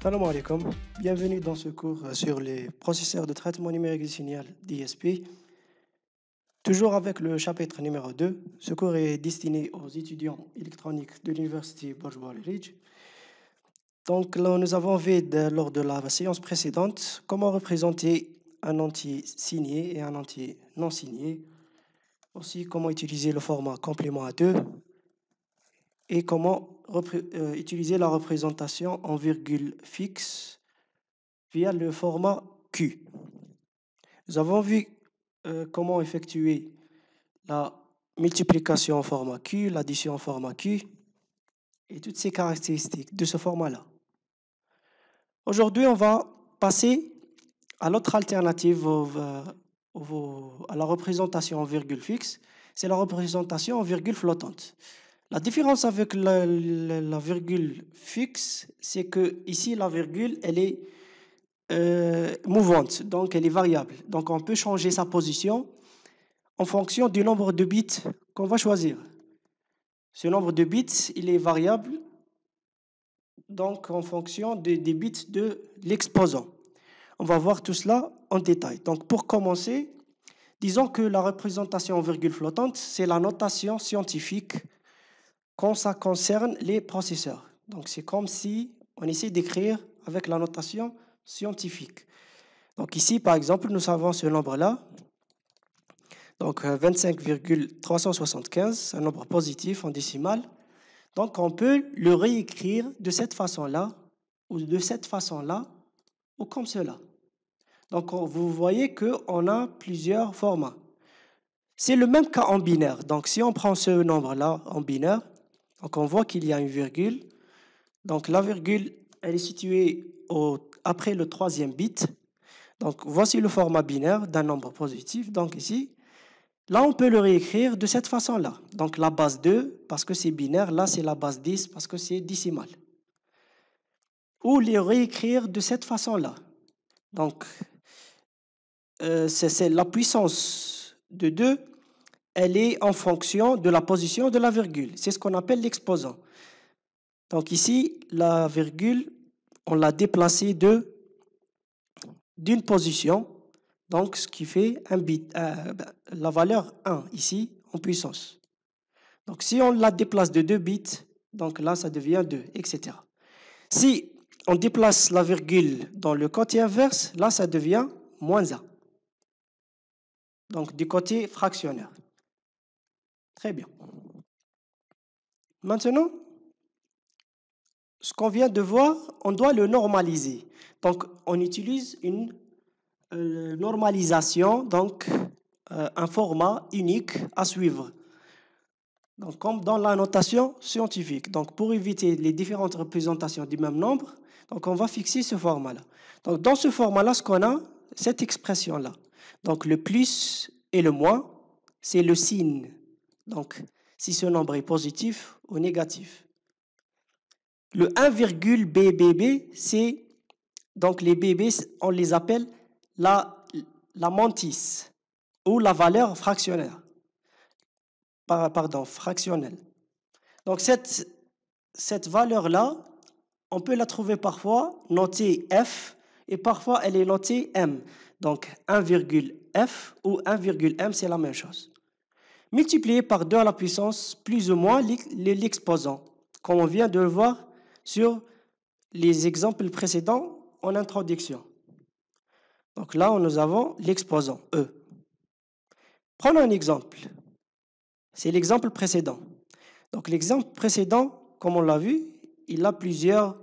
Salam alaikum, bienvenue dans ce cours sur les processeurs de traitement numérique du signal DSP. Toujours avec le chapitre numéro 2, ce cours est destiné aux étudiants électroniques de l'université Borj-Ridge. Donc là, nous avons vu lors de la séance précédente comment représenter un entier signé et un entier non signé. Aussi comment utiliser le format complément à 2 et comment utiliser la représentation en virgule fixe via le format Q. Nous avons vu comment effectuer la multiplication en format Q, l'addition en format Q et toutes ces caractéristiques de ce format-là. Aujourd'hui, on va passer à l'autre alternative à la représentation en virgule fixe, c'est la représentation en virgule flottante. La différence avec la virgule fixe, c'est que ici la virgule, elle est mouvante, donc elle est variable. Donc on peut changer sa position en fonction du nombre de bits qu'on va choisir. Ce nombre de bits, il est variable, donc en fonction des bits de l'exposant. On va voir tout cela en détail. Donc pour commencer, disons que la représentation en virgule flottante, c'est la notation scientifique quand ça concerne les processeurs. Donc c'est comme si on essaie d'écrire avec la notation scientifique. Donc ici, par exemple, nous avons ce nombre-là. Donc 25,375, un nombre positif en décimale. Donc on peut le réécrire de cette façon-là, ou de cette façon-là, ou comme cela. Donc vous voyez qu'on a plusieurs formats. C'est le même cas en binaire. Donc si on prend ce nombre-là en binaire, donc on voit qu'il y a une virgule. Donc la virgule, elle est située après le troisième bit. Donc voici le format binaire d'un nombre positif. Donc ici, là on peut le réécrire de cette façon-là. Donc la base 2, parce que c'est binaire, là c'est la base 10 parce que c'est décimal. Ou les réécrire de cette façon-là. Donc c'est la puissance de 2, elle est en fonction de la position de la virgule. C'est ce qu'on appelle l'exposant. Donc ici, la virgule, on l'a déplacée d'une position, donc ce qui fait un bit, la valeur 1 ici en puissance. Donc si on la déplace de 2 bits, donc là ça devient 2, etc. Si on déplace la virgule dans le côté inverse, là ça devient moins 1. Donc du côté fractionnaire. Très bien. Maintenant, ce qu'on vient de voir, on doit le normaliser. Donc on utilise une normalisation, donc un format unique à suivre. Donc, comme dans la notation scientifique. Donc, pour éviter les différentes représentations du même nombre, donc on va fixer ce format-là. Donc, dans ce format-là, ce qu'on a, cette expression-là. Donc, le plus et le moins, c'est le signe. Donc, si ce nombre est positif ou négatif. Le 1,BBB, c'est, donc les BB, on les appelle la mantis ou la valeur fractionnaire. Pardon, fractionnelle. Donc cette valeur-là, on peut la trouver parfois notée F et parfois elle est notée M. Donc 1,F ou 1,M, c'est la même chose. Multiplié par 2 à la puissance plus ou moins l'exposant, comme on vient de le voir sur les exemples précédents en introduction. Donc là, nous avons l'exposant E. Prenons un exemple. C'est l'exemple précédent. Donc l'exemple précédent, comme on l'a vu, il a plusieurs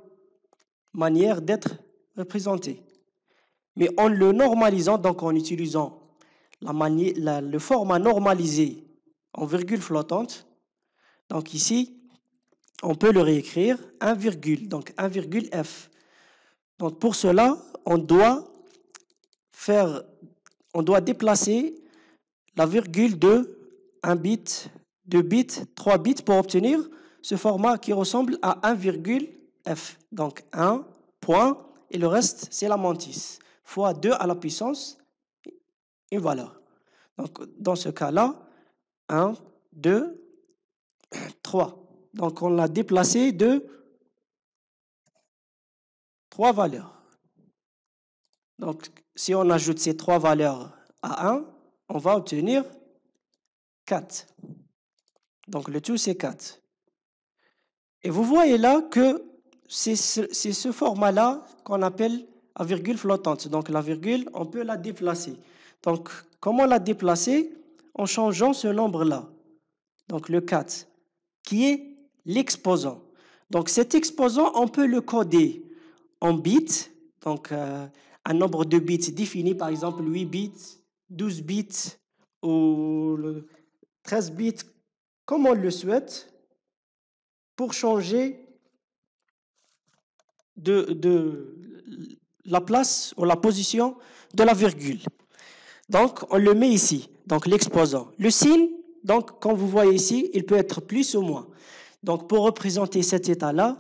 manières d'être représenté. Mais en le normalisant, donc en utilisant le format normalisé en virgule flottante, donc ici, on peut le réécrire 1, donc 1,F. Donc pour cela, on doit déplacer la virgule de 1 bit, 2 bits, 3 bits pour obtenir ce format qui ressemble à 1,F. Donc 1 point et le reste c'est la mantis fois 2 à la puissance une valeur. Donc dans ce cas-là, 1, 2, 3. Donc on l'a déplacé de 3 valeurs. Donc, si on ajoute ces 3 valeurs à 1, on va obtenir 4. Donc, le tout, c'est 4. Et vous voyez là que c'est ce format-là qu'on appelle la virgule flottante. Donc, la virgule, on peut la déplacer. Donc, comment la déplacer? En changeant ce nombre-là. Donc, le 4, qui est l'exposant. Donc, cet exposant, on peut le coder en bits. Donc, un nombre de bits défini, par exemple 8 bits, 12 bits ou 13 bits, comme on le souhaite, pour changer de la place ou la position de la virgule. Donc, on le met ici, donc l'exposant. Le signe, donc, comme vous voyez ici, il peut être plus ou moins. Donc, pour représenter cet état-là,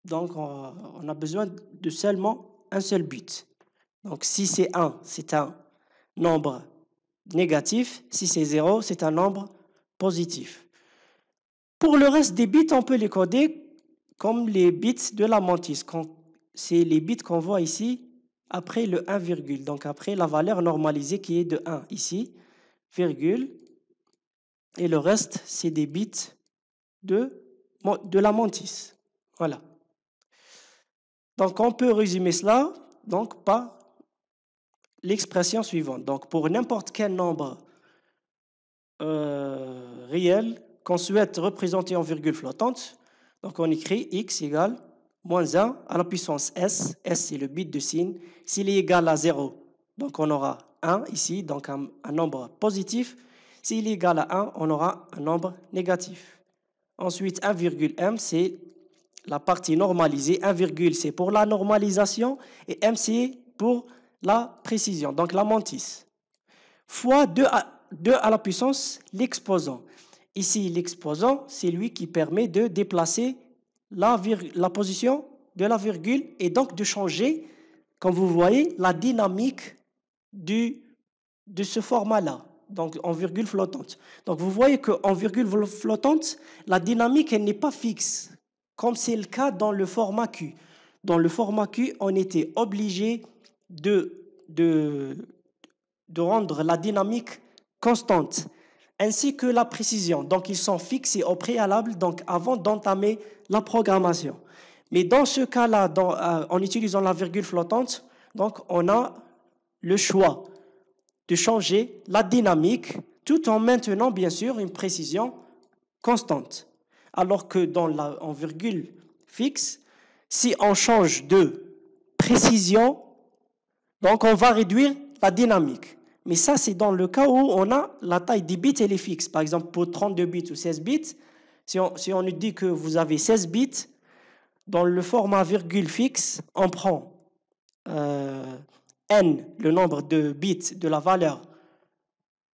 donc, on a besoin de seulement un seul bit. Donc, si c'est 1, c'est un nombre négatif. Si c'est 0, c'est un nombre positif. Pour le reste des bits, on peut les coder comme les bits de la mantis. C'est les bits qu'on voit ici après le 1, donc après la valeur normalisée qui est de 1 ici, virgule. Et le reste, c'est des bits de la mantis. Voilà. Donc, on peut résumer cela donc, par l'expression suivante. Donc, pour n'importe quel nombre réel qu'on souhaite représenter en virgule flottante, donc on écrit x égale moins 1 à la puissance s. S, c'est le bit de signe. S'il est égal à 0, donc on aura 1 ici, donc un nombre positif. S'il est égal à 1, on aura un nombre négatif. Ensuite, 1,m, c'est la partie normalisée. 1, c'est pour la normalisation et m, c'est pour la précision, donc la mantis. Fois 2 à la puissance l'exposant. Ici, l'exposant, c'est lui qui permet de déplacer la position de la virgule et donc de changer, comme vous voyez, la dynamique de ce format-là, donc en virgule flottante. Donc vous voyez qu'en virgule flottante, la dynamique, elle n'est pas fixe, comme c'est le cas dans le format Q. Dans le format Q, on était obligé de rendre la dynamique constante, ainsi que la précision. Donc, ils sont fixés au préalable, donc avant d'entamer la programmation. Mais dans ce cas-là, en utilisant la virgule flottante, donc on a le choix de changer la dynamique tout en maintenant, bien sûr, une précision constante. Alors que en virgule fixe, si on change de précision, donc on va réduire la dynamique. Mais ça, c'est dans le cas où on a la taille des bits, elle est fixe. Par exemple, pour 32 bits ou 16 bits, si on nous dit que vous avez 16 bits, dans le format virgule fixe, on prend n, le nombre de bits de la valeur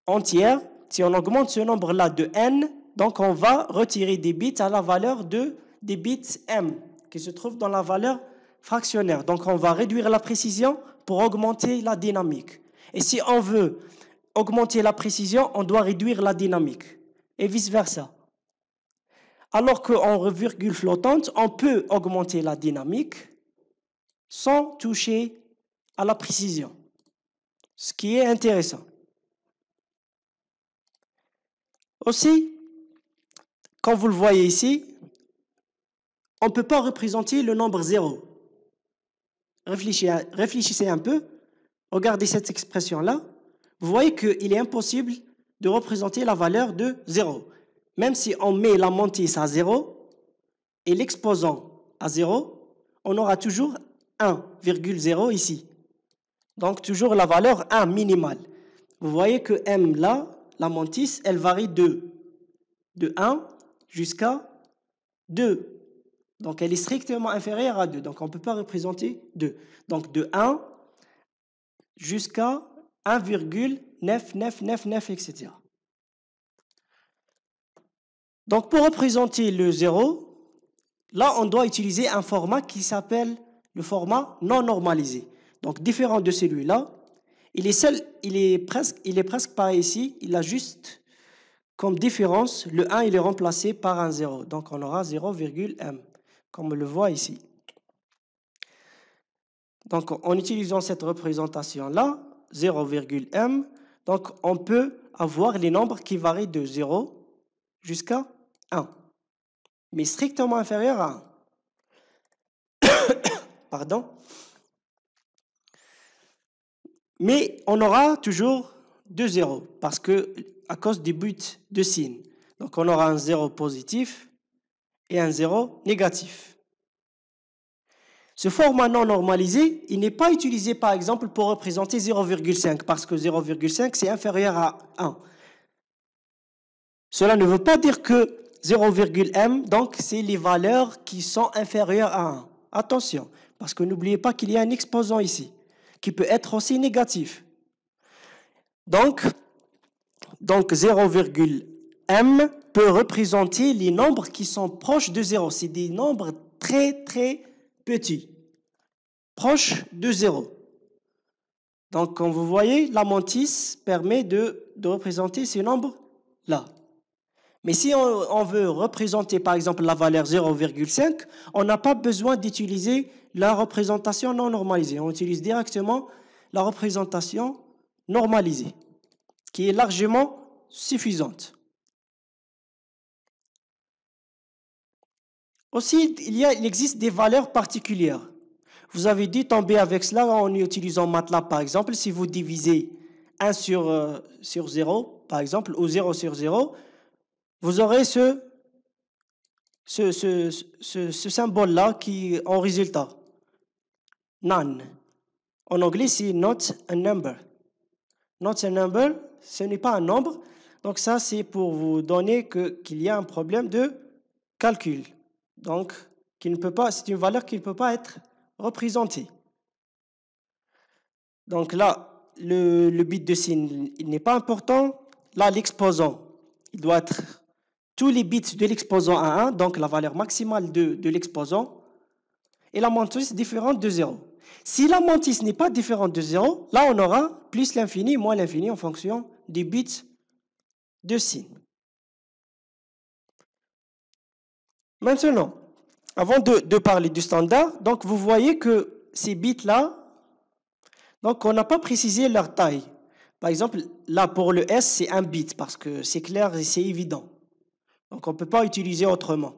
entière. Si on augmente ce nombre-là de n, donc on va retirer des bits à la valeur des bits m, qui se trouve dans la valeur fractionnaire. Donc on va réduire la précision pour augmenter la dynamique. Et si on veut augmenter la précision, on doit réduire la dynamique. Et vice-versa. Alors qu'en virgule flottante, on peut augmenter la dynamique sans toucher à la précision. Ce qui est intéressant. Aussi, comme vous le voyez ici, on ne peut pas représenter le nombre 0. Réfléchissez un peu. Regardez cette expression-là. Vous voyez qu'il est impossible de représenter la valeur de 0. Même si on met la mantis à 0 et l'exposant à 0, on aura toujours 1,0 ici. Donc, toujours la valeur 1 minimale. Vous voyez que m, là, la mantis, elle varie de 1 jusqu'à 2. Donc, elle est strictement inférieure à 2. Donc, on ne peut pas représenter 2. Donc, de 1 jusqu'à 1,9999, etc. Donc, pour représenter le 0, là, on doit utiliser un format qui s'appelle le format non normalisé. Donc, différent de celui-là, il est presque pareil ici. Il a juste comme différence, le 1, il est remplacé par un 0. Donc, on aura 0,m, comme on le voit ici. Donc, en utilisant cette représentation-là, 0,m, donc on peut avoir les nombres qui varient de 0 jusqu'à 1, mais strictement inférieurs à 1. Pardon. Mais on aura toujours 2 zéros, parce que à cause du but de signe. Donc, on aura un 0 positif et un 0 négatif. Ce format non normalisé, il n'est pas utilisé par exemple pour représenter 0,5 parce que 0,5 c'est inférieur à 1. Cela ne veut pas dire que 0,m, donc c'est les valeurs qui sont inférieures à 1. Attention, parce que n'oubliez pas qu'il y a un exposant ici, qui peut être aussi négatif. Donc 0,m peut représenter les nombres qui sont proches de 0. C'est des nombres très très petits, proches de 0. Donc, comme vous voyez, la mantis permet de représenter ces nombres-là. Mais si on veut représenter, par exemple, la valeur 0,5, on n'a pas besoin d'utiliser la représentation non normalisée. On utilise directement la représentation normalisée, qui est largement suffisante. Aussi, il existe des valeurs particulières. Vous avez dû tomber avec cela en utilisant MATLAB, par exemple. Si vous divisez 1 sur 0, par exemple, ou 0 sur 0, vous aurez ce symbole-là qui en résultat. None. En anglais, c'est not a number. Not a number, ce n'est pas un nombre. Donc ça, c'est pour vous donner qu'il y a un problème de calcul. Donc, c'est une valeur qui ne peut pas être représentée. Donc là, le bit de signe, il n'est pas important. Là, l'exposant, il doit être tous les bits de l'exposant à 1, donc la valeur maximale de l'exposant. Et la mantis différente de 0. Si la mantis n'est pas différente de 0, là, on aura plus l'infini, moins l'infini en fonction des bits de signe. Maintenant, avant de parler du standard, donc vous voyez que ces bits-là, donc on n'a pas précisé leur taille. Par exemple, là pour le S, c'est 1 bit parce que c'est clair et c'est évident. Donc on ne peut pas utiliser autrement.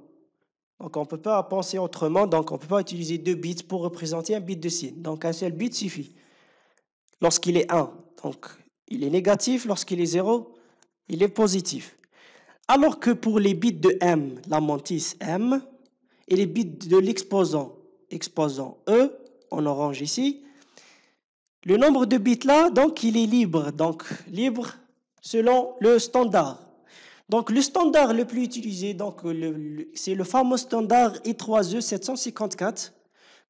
Donc on ne peut pas penser autrement, donc on ne peut pas utiliser 2 bits pour représenter un bit de signe. Donc un seul bit suffit. Lorsqu'il est 1, donc il est négatif, lorsqu'il est 0, il est positif. Alors que pour les bits de M, la mantis M, et les bits de l'exposant, exposant E, en orange ici, le nombre de bits là, donc il est libre, selon le standard. Donc le standard le plus utilisé, c'est le fameux standard I3E 754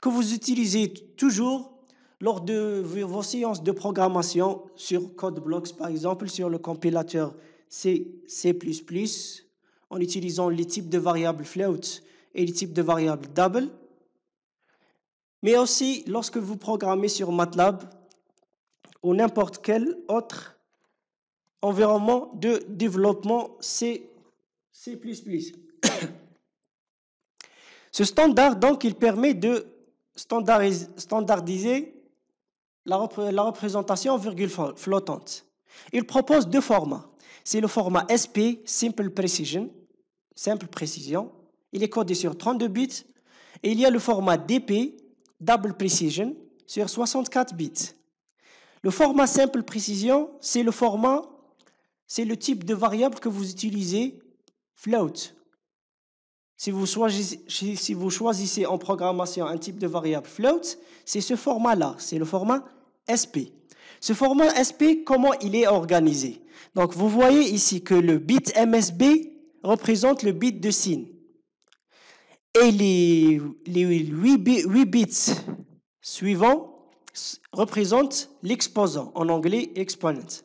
que vous utilisez toujours lors de vos séances de programmation sur CodeBlocks, par exemple, sur le compilateur C++, en utilisant les types de variables float et les types de variables double. Mais aussi lorsque vous programmez sur MATLAB ou n'importe quel autre environnement de développement C++. Ce standard, donc, il permet de standardiser la représentation en virgule flottante. Il propose 2 formats. C'est le format SP, Simple Precision, simple précision. Il est codé sur 32 bits. Et il y a le format DP, Double Precision, sur 64 bits. Le format Simple Precision, c'est le type de variable que vous utilisez, float. Si vous choisissez en programmation un type de variable float, c'est ce format-là, c'est le format SP. Ce format SP, comment il est organisé? Donc, vous voyez ici que le bit MSB représente le bit de signe. Et les 8 bits suivants représentent l'exposant, en anglais exponent.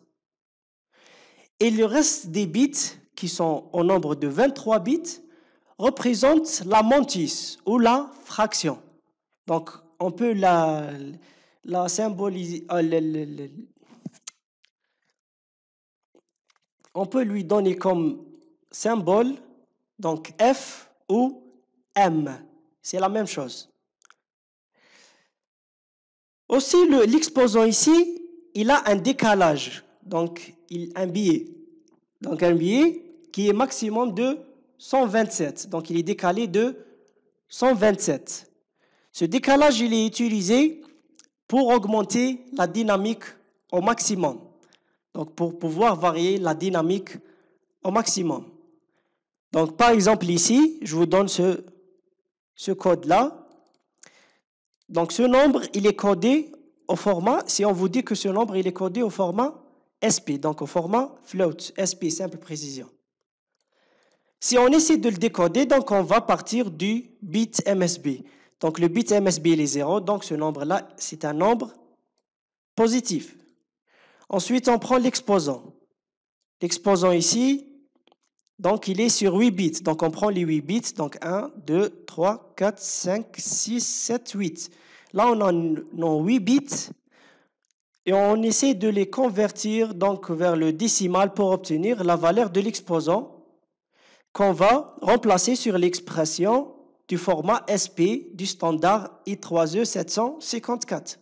Et le reste des bits, qui sont au nombre de 23 bits, représentent la mantis ou la fraction. Donc, on peut la symboliser, on peut lui donner comme symbole, donc F ou M. C'est la même chose. Aussi, l'exposant ici, il a un décalage, donc un biais. Donc un biais qui est maximum de 127. Donc il est décalé de 127. Ce décalage, il est utilisé pour augmenter la dynamique au maximum. Donc pour pouvoir varier la dynamique au maximum. Donc par exemple ici, je vous donne ce code-là. Donc ce nombre, il est codé au format, si on vous dit que ce nombre, il est codé au format SP, donc au format float, SP, simple précision. Si on essaie de le décoder, donc on va partir du bit MSB. Donc le bit MSB, il est 0, donc ce nombre-là, c'est un nombre positif. Ensuite, on prend l'exposant. L'exposant ici, donc il est sur 8 bits. Donc on prend les 8 bits, donc 1, 2, 3, 4, 5, 6, 7, 8. Là, on a 8 bits et on essaie de les convertir donc vers le décimal pour obtenir la valeur de l'exposant qu'on va remplacer sur l'expression du format SP du standard I3E 754.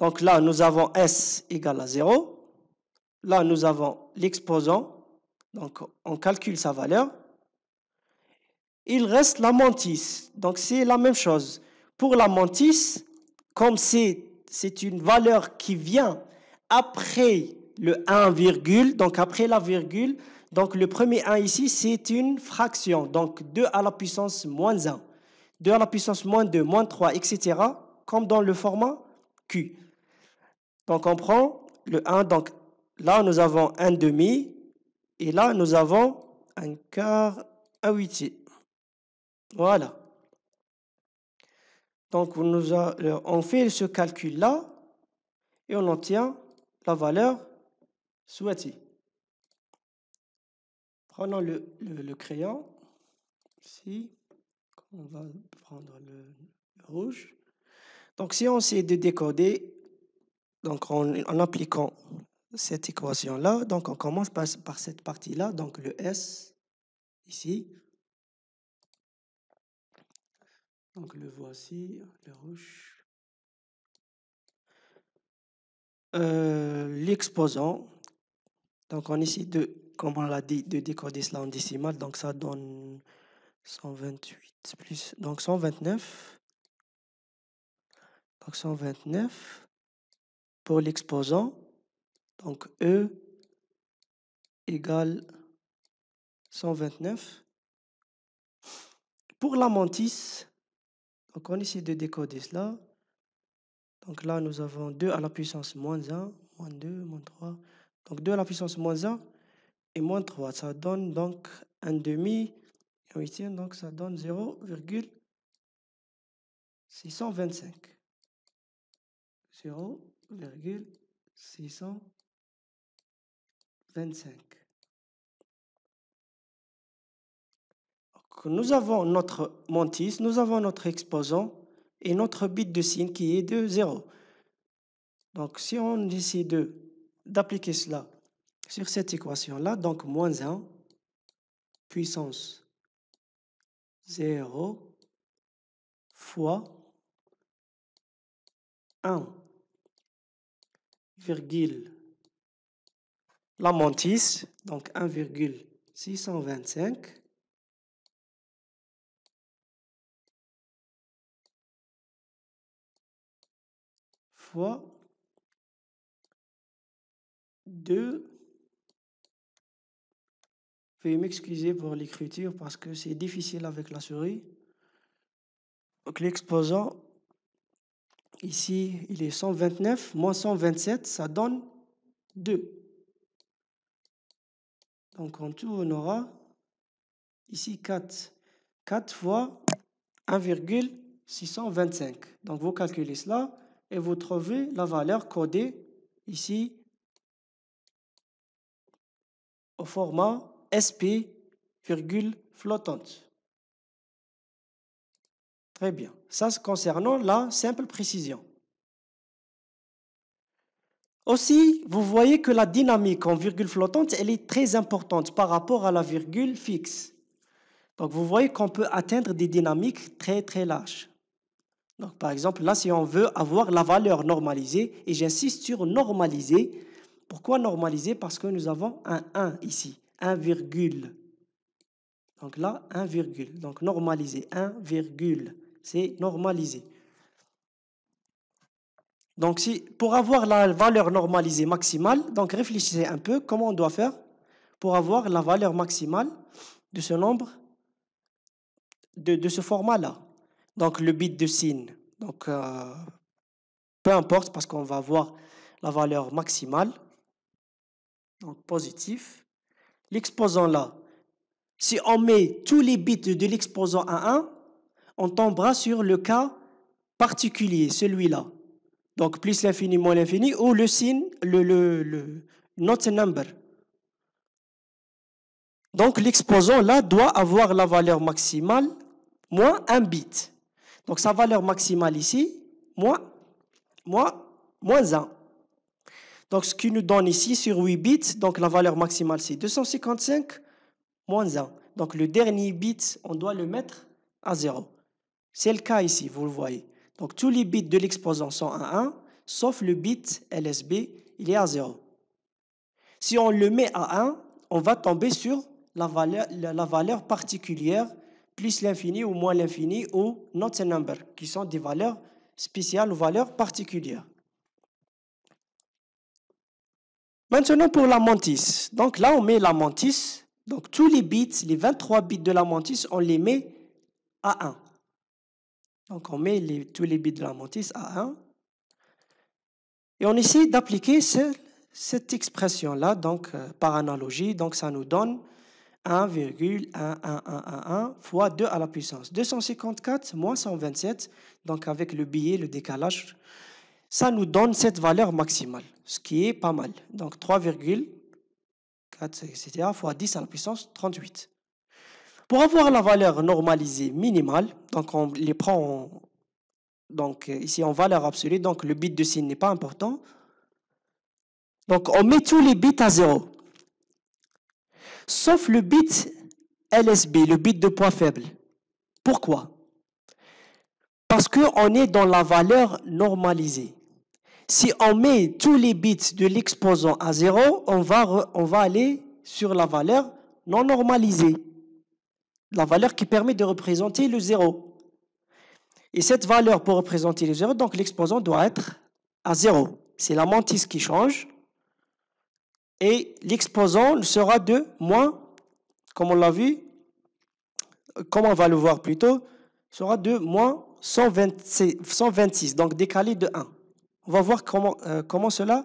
Donc là, nous avons S égale à 0. Là, nous avons l'exposant. Donc, on calcule sa valeur. Il reste la mantis. Donc, c'est la même chose. Pour la mantis, comme c'est une valeur qui vient après le 1, donc après la virgule, donc le premier 1 ici, c'est une fraction. Donc, 2 à la puissance moins 1, 2 à la puissance moins 2, moins 3, etc. Comme dans le format Q. Donc, on prend le 1. Donc, là, nous avons un demi. Et là, nous avons un quart, un huitième. Voilà. Donc, on fait ce calcul-là et on obtient la valeur souhaitée. Prenons le crayon. Ici, on va prendre le rouge. Donc, si on essaie de décoder, donc en appliquant cette équation-là, donc on commence par cette partie-là, donc le S, ici. Donc, le voici, le rouge. L'exposant. Donc, on essaie de, comme on l'a dit, de décoder cela en décimal. Donc, ça donne 128 plus, donc 129. Donc, 129 pour l'exposant. Donc, E égale 129. Pour la mantis, donc on essaie de décoder cela. Donc là, nous avons 2 à la puissance moins 1, moins 2, moins 3. Donc 2 à la puissance moins 1 et moins 3. Ça donne donc un demi, un huitième, donc ça donne 0,625. 0,625. Nous avons notre mantis, nous avons notre exposant et notre bit de signe qui est de 0. Donc, si on essaie d'appliquer cela sur cette équation-là, donc moins 1 puissance 0 fois 1 virgule la mantis, donc 1,625 fois 2. Veuillez m'excuser pour l'écriture parce que c'est difficile avec la souris. Donc l'exposant, ici, il est 129, moins 127, ça donne 2. Donc en tout, on aura ici 4. 4 fois 1,625. Donc vous calculez cela et vous trouvez la valeur codée ici au format SP, virgule flottante. Très bien. Ça, c'est concernant la simple précision. Aussi, vous voyez que la dynamique en virgule flottante, elle est très importante par rapport à la virgule fixe. Donc, vous voyez qu'on peut atteindre des dynamiques très, très larges. Donc, par exemple, là, si on veut avoir la valeur normalisée, et j'insiste sur normaliser. Pourquoi normaliser? Parce que nous avons un 1 ici, 1 virgule. Donc là, 1 virgule. Donc normaliser, 1 virgule, c'est normaliser. Donc pour avoir la valeur normalisée maximale, donc réfléchissez un peu comment on doit faire pour avoir la valeur maximale de ce nombre, de ce format-là. Donc le bit de signe, donc peu importe parce qu'on va avoir la valeur maximale, donc positif. L'exposant là, si on met tous les bits de l'exposant à 1, on tombera sur le cas particulier, celui-là. Donc plus l'infini moins l'infini, ou le signe, le not number. Donc l'exposant là doit avoir la valeur maximale moins 1 bit. Donc sa valeur maximale ici, moins 1. Donc ce qui nous donne ici sur 8 bits, donc la valeur maximale c'est 255 moins 1. Donc le dernier bit, on doit le mettre à 0. C'est le cas ici, vous le voyez. Donc tous les bits de l'exposant sont à 1, sauf le bit LSB, il est à 0. Si on le met à 1, on va tomber sur la valeur particulière, plus l'infini ou moins l'infini, ou not a number, qui sont des valeurs spéciales ou valeurs particulières. Maintenant pour la mantis. Donc là, on met la mantis. Donc tous les bits, les 23 bits de la mantis, on les met à 1. Donc on met tous les bits de la mantis à 1. Et on essaie d'appliquer cette expression-là, donc par analogie. Donc ça nous donne 1,1111 fois 2 à la puissance 254 moins 127. Donc avec le biais, le décalage, ça nous donne cette valeur maximale, ce qui est pas mal. Donc 3,4, etc. fois 10 à la puissance 38. Pour avoir la valeur normalisée minimale, donc on les prend donc ici en valeur absolue, donc le bit de signe n'est pas important. Donc on met tous les bits à 0. Sauf le bit LSB, le bit de point faible. Pourquoi? Parce qu'on est dans la valeur normalisée. Si on met tous les bits de l'exposant à 0, on va aller sur la valeur non normalisée. La valeur qui permet de représenter le 0. Et cette valeur pour représenter le 0, donc l'exposant doit être à 0. C'est la mantis qui change. Et l'exposant sera de moins, comme on l'a vu, comme on va le voir plus tôt, sera de moins 126, donc décalé de 1. On va voir comment cela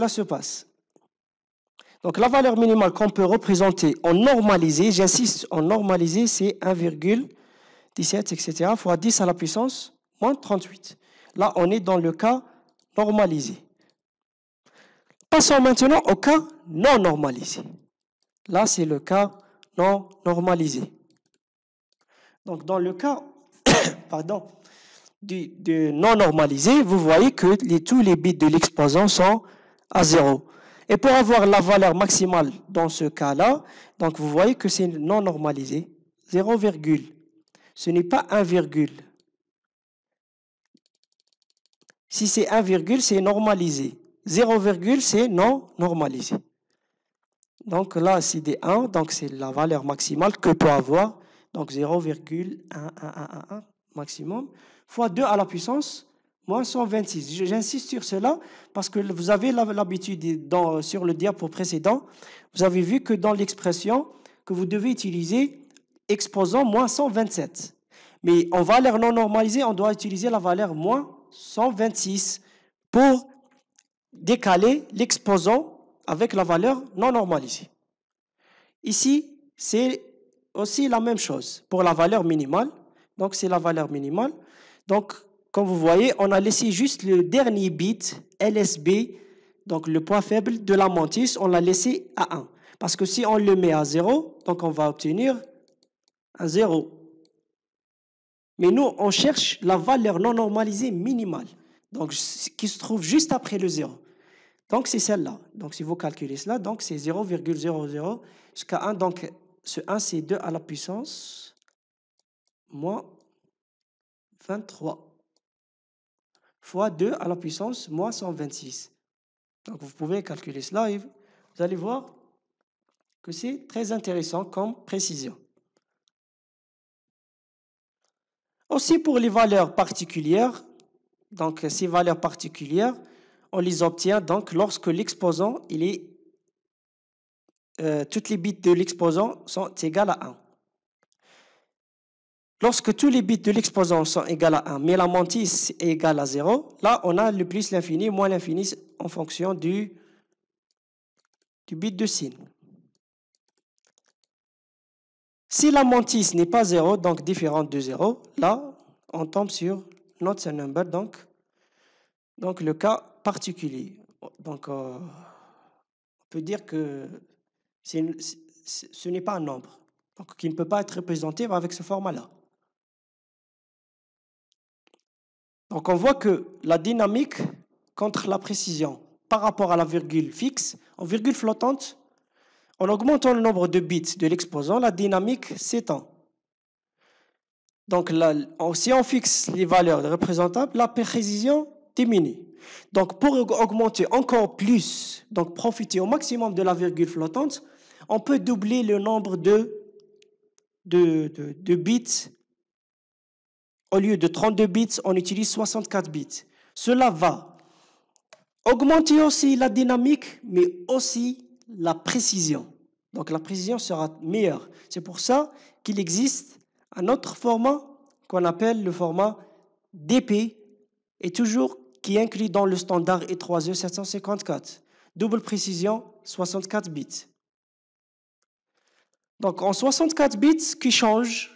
se passe. Donc la valeur minimale qu'on peut représenter en normalisé, j'insiste, en normalisé, c'est 1,17, etc., fois 10 à la puissance moins 38. Là, on est dans le cas normalisé. Passons maintenant au cas non normalisé. Là, c'est le cas non normalisé. Donc, dans le cas de non normalisé, vous voyez que tous les bits de l'exposant sont à 0. Et pour avoir la valeur maximale dans ce cas-là, donc vous voyez que c'est non normalisé, 0, ce n'est pas 1, si c'est 1, c'est normalisé. 0, c'est non normalisé. Donc là, c'est des 1, donc c'est la valeur maximale que peut avoir. Donc 0,1111 maximum, fois 2 à la puissance, moins 126. J'insiste sur cela parce que vous avez l'habitude, sur le diapo précédent, vous avez vu que dans l'expression, que vous devez utiliser exposant moins 127. Mais en valeur non normalisée, on doit utiliser la valeur moins 126 pour décaler l'exposant avec la valeur non normalisée. Ici, c'est aussi la même chose pour la valeur minimale. Donc, c'est la valeur minimale. Donc, comme vous voyez, on a laissé juste le dernier bit, LSB, donc le point faible de la mantis, on l'a laissé à 1. Parce que si on le met à 0, donc on va obtenir un 0. Mais nous, on cherche la valeur non normalisée minimale, donc qui se trouve juste après le 0. Donc, c'est celle-là. Donc, si vous calculez cela, donc c'est 0,00 jusqu'à 1. Donc, ce 1, c'est 2 à la puissance moins 23 fois 2 à la puissance moins 126. Donc, vous pouvez calculer cela et vous allez voir que c'est très intéressant comme précision. Aussi pour les valeurs particulières, donc ces valeurs particulières, on les obtient donc lorsque l'exposant, toutes les bits de l'exposant sont égales à 1. Lorsque tous les bits de l'exposant sont égales à 1, mais la mantis est égale à 0, là on a le plus l'infini, moins l'infini en fonction du bit de signe. Si la mantis n'est pas 0, donc différente de 0, là on tombe sur not a number, donc le cas particulier. Donc on peut dire que ce n'est pas un nombre, donc qui ne peut pas être représenté avec ce format-là. Donc on voit que la dynamique contre la précision par rapport à la virgule fixe, en virgule flottante, en augmentant le nombre de bits de l'exposant, la dynamique s'étend. Donc si on fixe les valeurs représentables, la précision diminue. Donc pour augmenter encore plus, donc profiter au maximum de la virgule flottante, on peut doubler le nombre de bits. Au lieu de 32 bits, on utilise 64 bits. Cela va augmenter aussi la dynamique, mais aussi la précision. Donc la précision sera meilleure. C'est pour ça qu'il existe un autre format qu'on appelle le format DP, et toujours qui est inclus dans le standard E3E 754. Double précision, 64 bits. Donc en 64 bits, ce qui change,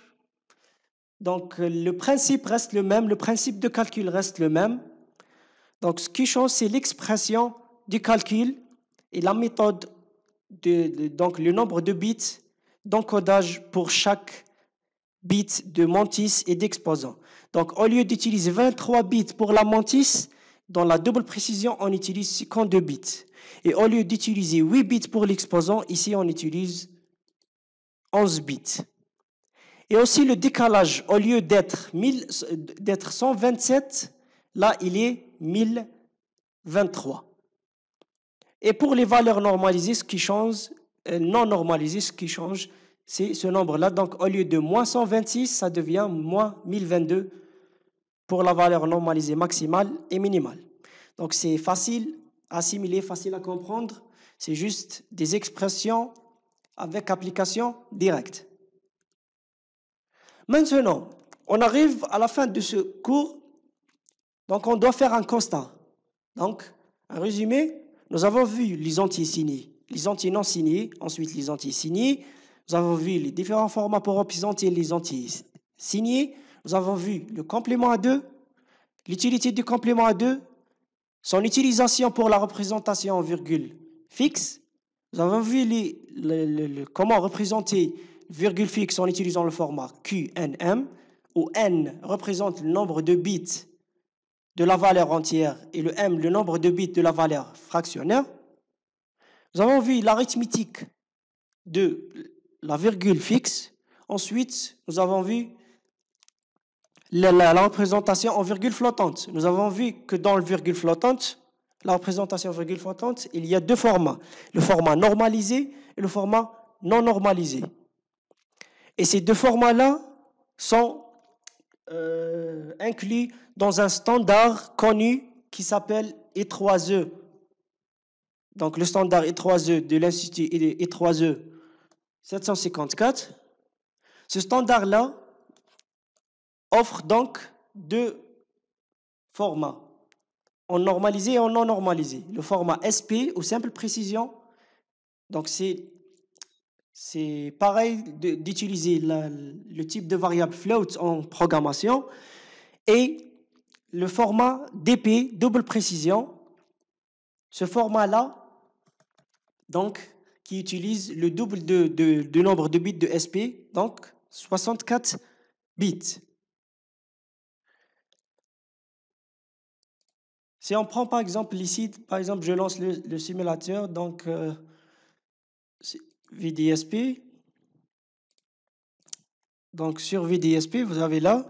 donc le principe reste le même, le principe de calcul reste le même. Donc ce qui change, c'est l'expression du calcul et la méthode, donc le nombre de bits d'encodage pour chaque bit de mantis et d'exposant. Donc au lieu d'utiliser 23 bits pour la mantis, dans la double précision, on utilise 52 bits. Et au lieu d'utiliser 8 bits pour l'exposant, ici on utilise 11 bits. Et aussi le décalage, au lieu d'être 127, là il est 1023. Et pour les valeurs normalisées, ce qui change, non normalisées, ce qui change, c'est ce nombre-là. Donc au lieu de moins 126, ça devient moins 1022 pour la valeur normalisée maximale et minimale. Donc c'est facile à assimiler, facile à comprendre. C'est juste des expressions avec application directe. Maintenant, on arrive à la fin de ce cours, donc on doit faire un constat. Donc, un résumé, nous avons vu les entiers signés, les entiers non signés, ensuite les entiers signés. Nous avons vu les différents formats pour représenter les entiers signés. Nous avons vu le complément à deux, l'utilité du complément à deux, son utilisation pour la représentation en virgule fixe. Nous avons vu comment représenter virgule fixe en utilisant le format QNM, où N représente le nombre de bits de la valeur entière et le M le nombre de bits de la valeur fractionnaire. Nous avons vu l'arithmétique de la virgule fixe. Ensuite, nous avons vu la représentation en virgule flottante. Nous avons vu que dans le virgule flottante, la représentation en virgule flottante, il y a deux formats, le format normalisé et le format non normalisé. Et ces deux formats-là sont inclus dans un standard connu qui s'appelle E3E. Donc le standard E3E de l'Institut E3E 754. Ce standard-là offre donc deux formats, en normalisé et en non normalisé. Le format SP ou simple précision, donc c'est pareil d'utiliser le type de variable float en programmation, et le format DP, double précision, ce format-là, donc, qui utilise le double du nombre de bits de SP, donc 64 bits. Si on prend par exemple ici, par exemple, je lance le simulateur, donc VDSP. Donc, sur VDSP, vous avez là,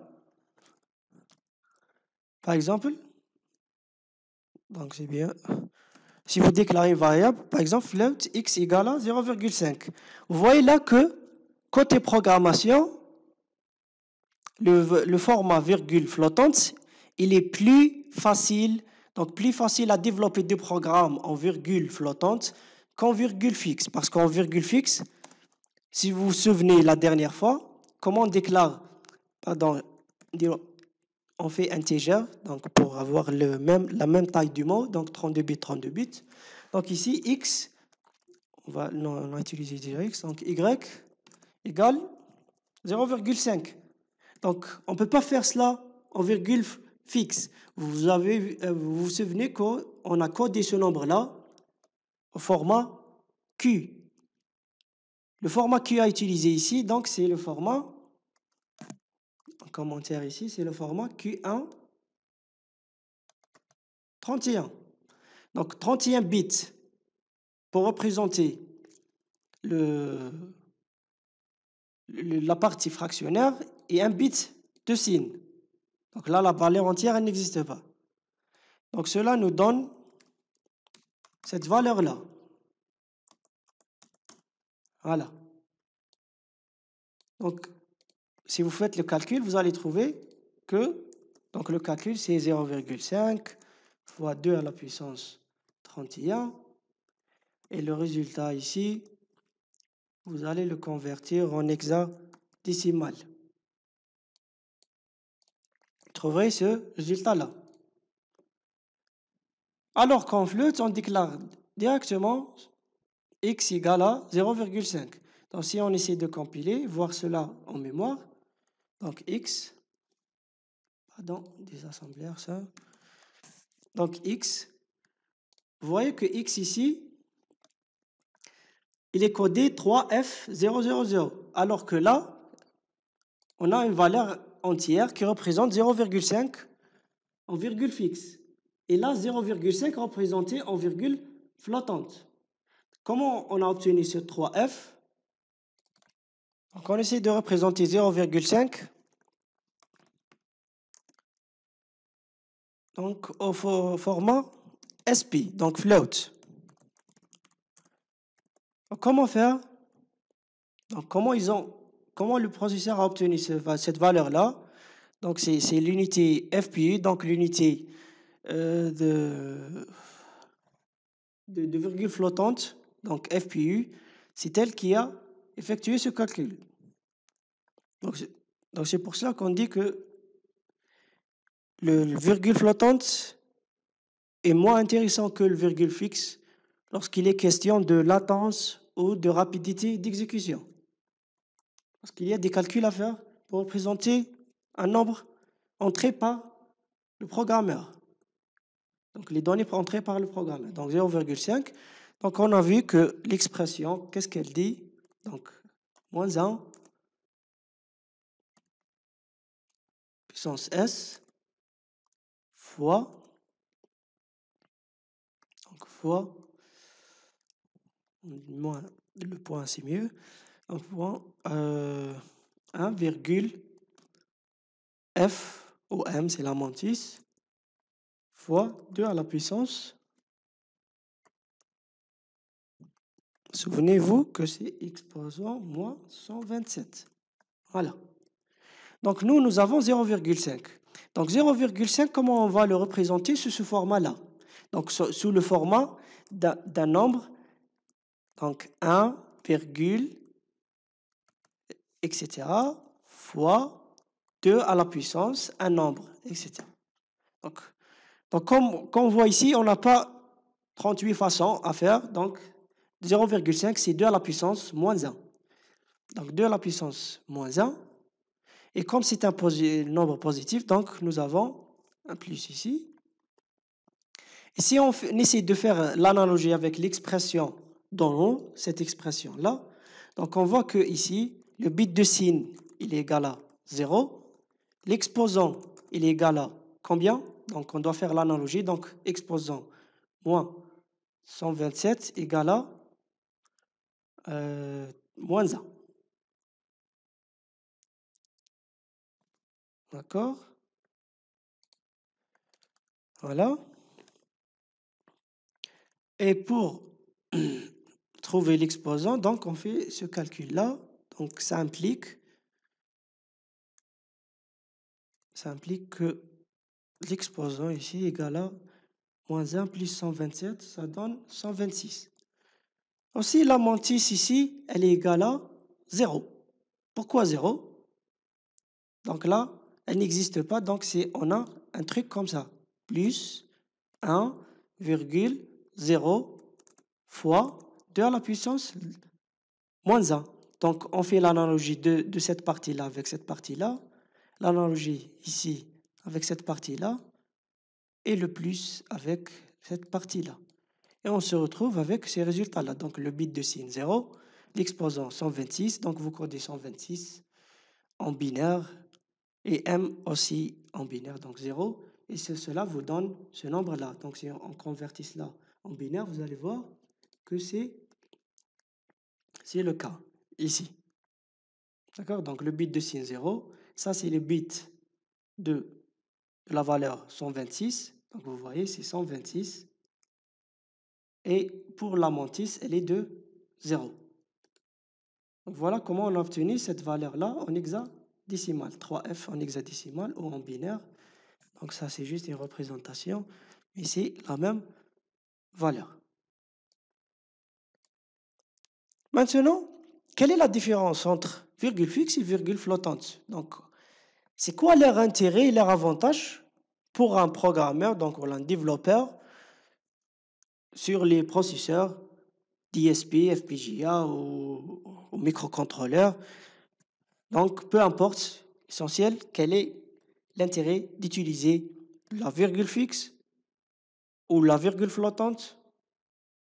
par exemple, donc c'est bien. Si vous déclarez une variable, par exemple, float x égale à 0,5. Vous voyez là que, côté programmation, le format virgule flottante, il est plus facile, donc plus facile à développer des programmes en virgule flottante qu'en virgule fixe. Parce qu'en virgule fixe, si vous vous souvenez la dernière fois, comment on déclare, pardon, on fait integer, donc pour avoir la même taille du mot, donc 32 bits, 32 bits. Donc ici, x, on a utilisé déjà x, donc y égale 0,5. Donc, on ne peut pas faire cela en virgule fixe. Vous vous souvenez qu'on a codé ce nombre-là au format Q. Le format Q à utiliser ici, donc c'est le format, en commentaire ici, c'est le format Q1 31. Donc 31 bits pour représenter la partie fractionnaire et un bit de signe. Donc là, la valeur entière, elle n'existe pas. Donc cela nous donne cette valeur-là. Voilà. Donc, si vous faites le calcul, vous allez trouver que, donc le calcul, c'est 0,5 fois 2 à la puissance 31. Et le résultat ici, vous allez le convertir en hexadécimal. Vous trouverez ce résultat-là. Alors qu'en float, on déclare directement x égale à 0,5. Donc si on essaie de compiler, voir cela en mémoire, donc x, pardon, des assembleurs, ça. Donc x, vous voyez que x ici, il est codé 3F000, alors que là, on a une valeur entière qui représente 0,5 en virgule fixe. Et là, 0,5 représenté en virgule flottante. Comment on a obtenu ce 3F? Donc on essaie de représenter 0,5 donc au format SP, donc float. Donc, comment faire? Donc comment le processeur a obtenu cette valeur-là? Donc c'est l'unité FPU, donc l'unité de virgule flottante, donc FPU, c'est elle qui a effectué ce calcul. Donc c'est pour cela qu'on dit que le virgule flottante est moins intéressant que le virgule fixe lorsqu'il est question de latence ou de rapidité d'exécution. Parce qu'il y a des calculs à faire pour représenter un nombre entré par le programmeur. Donc les données entrées par le programmeur. Donc 0,5. Donc on a vu que l'expression, qu'est-ce qu'elle dit? Donc moins 1 puissance S fois, donc fois, moins le point c'est mieux, un point 1, F ou M, c'est la mantis, fois 2 à la puissance. Souvenez-vous que c'est exposant moins 127. Voilà. Donc nous avons 0,5. Donc 0,5, comment on va le représenter sous ce format-là? Donc sous le format d'un nombre, donc 1, etc., fois 2 à la puissance, un nombre, etc. Donc comme on voit ici, on n'a pas 38 façons à faire. Donc 0,5, c'est 2 à la puissance moins 1. Donc 2 à la puissance moins 1. Et comme c'est un nombre positif, donc nous avons un plus ici. Et si on essaie de faire l'analogie avec l'expression d'en haut, cette expression-là, donc on voit que ici, le bit de signe, il est égal à 0. L'exposant, il est égal à combien? Donc on doit faire l'analogie. Donc exposant moins 127 égale à moins 1. D'accord? Voilà. Et pour trouver l'exposant, donc on fait ce calcul-là. Donc ça implique que l'exposant ici est égal à moins 1 plus 127, ça donne 126. Aussi, la mantis ici, elle est égale à 0. Pourquoi 0? Donc là, elle n'existe pas, donc on a un truc comme ça. Plus 1,0 fois 2 à la puissance moins 1. Donc on fait l'analogie de cette partie-là avec cette partie-là, l'analogie ici avec cette partie-là, et le plus avec cette partie-là. Et on se retrouve avec ces résultats-là. Donc le bit de signe 0, l'exposant 126, donc vous codez 126 en binaire, et m aussi en binaire, donc 0, et cela vous donne ce nombre-là. Donc si on convertit cela en binaire, vous allez voir que c'est le cas, ici. D'accord? Donc le bit de signe 0, ça c'est le bit de la valeur 126, donc vous voyez c'est 126, et pour la mantis, elle est de 0. Donc voilà comment on a obtenu cette valeur-là en hexadécimal, 3f en hexadécimal ou en binaire. Donc ça, c'est juste une représentation, mais c'est la même valeur. Maintenant, quelle est la différence entre virgule fixe et virgule flottante? Donc, c'est quoi leur intérêt et leur avantage pour un programmeur, donc pour un développeur, sur les processeurs d'ISP, FPGA ou microcontrôleurs? Donc, peu importe, essentiel, quel est l'intérêt d'utiliser la virgule fixe ou la virgule flottante?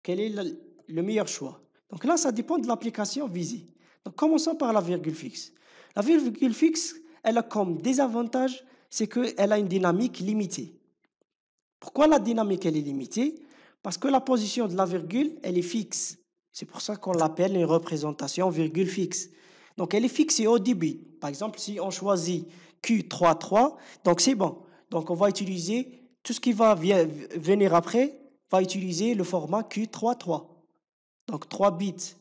Quel est le meilleur choix? Donc là, ça dépend de l'application visée. Donc commençons par la virgule fixe. La virgule fixe, elle a comme désavantage, c'est qu'elle a une dynamique limitée. Pourquoi la dynamique elle est limitée? Parce que la position de la virgule, elle est fixe. C'est pour ça qu'on l'appelle une représentation virgule fixe. Donc elle est fixée au début. Par exemple, si on choisit Q33, donc c'est bon. Donc on va utiliser tout ce qui va venir après, va utiliser le format Q33. Donc 3 bits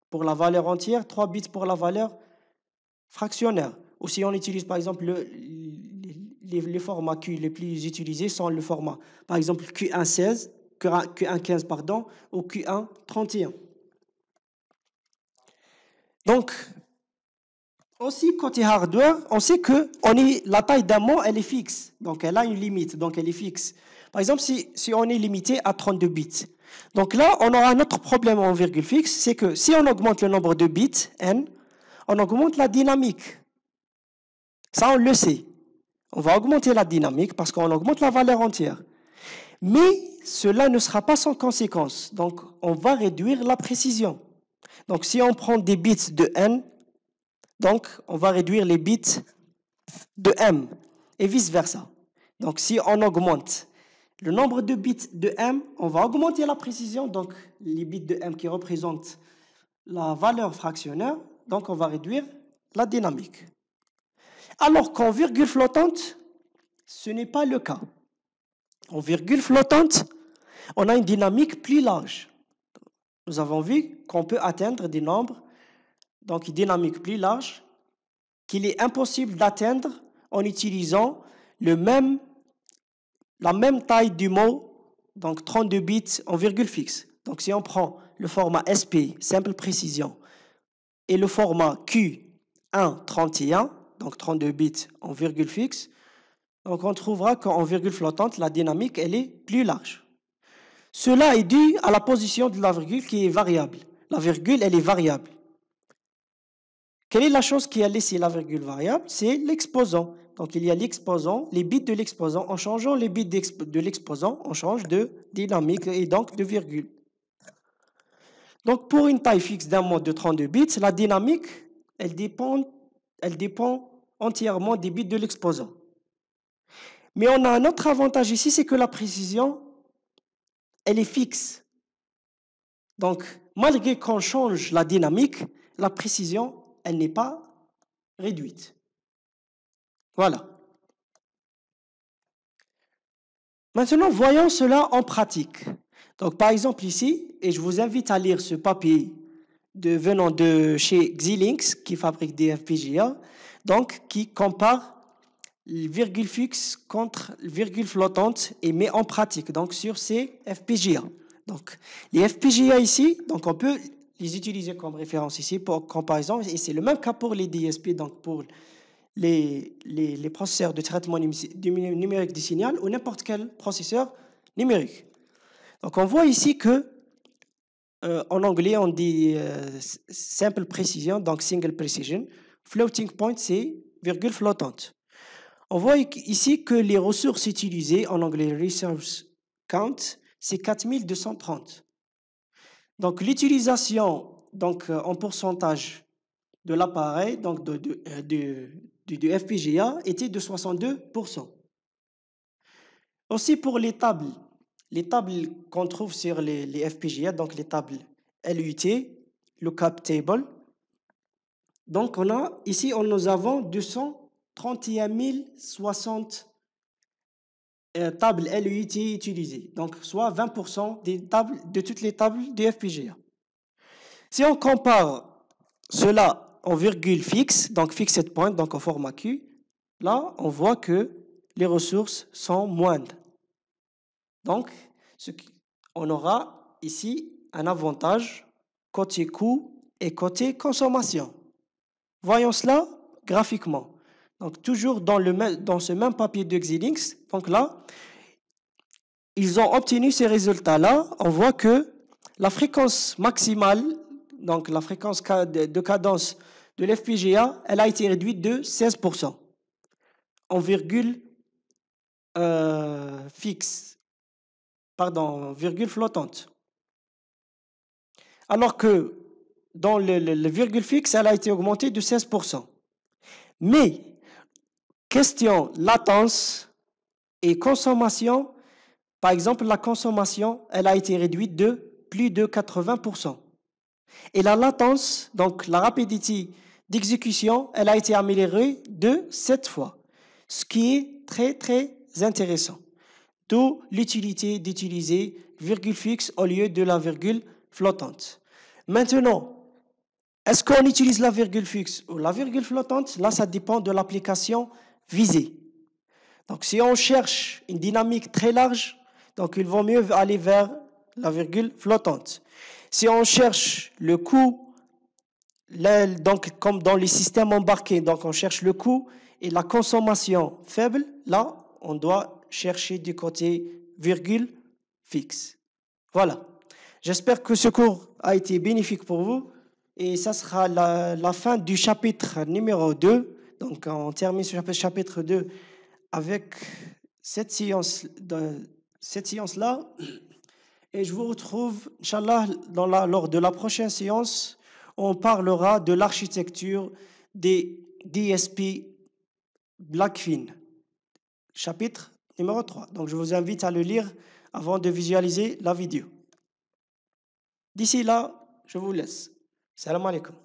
pour la valeur entière, 3 bits pour la valeur fractionnaire. Ou si on utilise par exemple les formats Q les plus utilisés sont le format, par exemple Q116, Q115 pardon, ou Q131. Donc, aussi côté hardware, on sait que la taille d'un mot, elle est fixe. Donc, elle a une limite, donc elle est fixe. Par exemple, si on est limité à 32 bits. Donc là, on aura un autre problème en virgule fixe, c'est que si on augmente le nombre de bits, n, on augmente la dynamique. Ça, on le sait. On va augmenter la dynamique parce qu'on augmente la valeur entière. Mais cela ne sera pas sans conséquence. Donc, on va réduire la précision. Donc, si on prend des bits de n, donc on va réduire les bits de m et vice-versa. Donc, si on augmente le nombre de bits de m, on va augmenter la précision. Donc, les bits de m qui représentent la valeur fractionnaire, donc on va réduire la dynamique. Alors qu'en virgule flottante, ce n'est pas le cas. En virgule flottante, on a une dynamique plus large. Nous avons vu qu'on peut atteindre des nombres, donc une dynamique plus large, qu'il est impossible d'atteindre en utilisant la même taille du mot, donc 32 bits en virgule fixe. Donc si on prend le format SP, simple précision, et le format Q131, donc 32 bits en virgule fixe, donc on trouvera qu'en virgule flottante, la dynamique, elle est plus large. Cela est dû à la position de la virgule qui est variable. La virgule, elle est variable. Quelle est la chose qui a laissé la virgule variable? C'est l'exposant. Donc il y a l'exposant, les bits de l'exposant. En changeant les bits de l'exposant, on change de dynamique et donc de virgule. Donc pour une taille fixe d'un mot de 32 bits, la dynamique, elle dépend entièrement des bits de l'exposant. Mais on a un autre avantage ici, c'est que la précision, elle est fixe. Donc, malgré qu'on change la dynamique, la précision, elle n'est pas réduite. Voilà. Maintenant, voyons cela en pratique. Donc, par exemple, ici, et je vous invite à lire ce papier venant de chez Xilinx, qui fabrique des FPGA, donc qui compare le virgule fixe contre le virgule flottante et met en pratique donc sur ces FPGA. Donc, les FPGA ici, donc on peut les utiliser comme référence ici pour comparaison, et c'est le même cas pour les DSP, donc pour les processeurs de traitement numérique du signal ou n'importe quel processeur numérique. Donc, on voit ici que en anglais, on dit simple précision, donc single precision. Floating point, c'est virgule flottante. On voit ici que les ressources utilisées, en anglais resource count, c'est 4230. Donc, l'utilisation en pourcentage de l'appareil, donc du FPGA, était de 62%. Aussi pour les tables qu'on trouve sur les FPGA, donc les tables LUT, lookup table. Donc ici nous avons 231 060 tables LUT utilisées, donc soit 20% de toutes les tables des FPGA. Si on compare cela en virgule fixe, donc fixed point, donc en format Q, là on voit que les ressources sont moindres. Donc, on aura ici un avantage côté coût et côté consommation. Voyons cela graphiquement. Donc, toujours dans ce même papier de Xilinx, donc là, ils ont obtenu ces résultats-là. On voit que la fréquence maximale, donc la fréquence de cadence de l'FPGA, elle a été réduite de 16% en virgule fixe. Pardon, virgule flottante. Alors que dans le virgule fixe, elle a été augmentée de 16%. Mais, question latence et consommation, par exemple, la consommation, elle a été réduite de plus de 80%. Et la latence, donc la rapidité d'exécution, elle a été améliorée de 7 fois, ce qui est très, très intéressant. D'où l'utilité d'utiliser virgule fixe au lieu de la virgule flottante. Maintenant, est-ce qu'on utilise la virgule fixe ou la virgule flottante? Là, ça dépend de l'application visée. Donc, si on cherche une dynamique très large, donc il vaut mieux aller vers la virgule flottante. Si on cherche le coût, donc comme dans les systèmes embarqués, donc on cherche le coût et la consommation faible, là, on doit chercher du côté virgule fixe. Voilà. J'espère que ce cours a été bénéfique pour vous et ça sera la fin du chapitre numéro 2. Donc, on termine ce chapitre 2 avec cette séance-là. Et je vous retrouve, Inch'Allah, lors de la prochaine séance. On parlera de l'architecture des DSP Blackfin. Chapitre numéro 3. Donc, je vous invite à le lire avant de visualiser la vidéo. D'ici là, je vous laisse. Salam alaikum.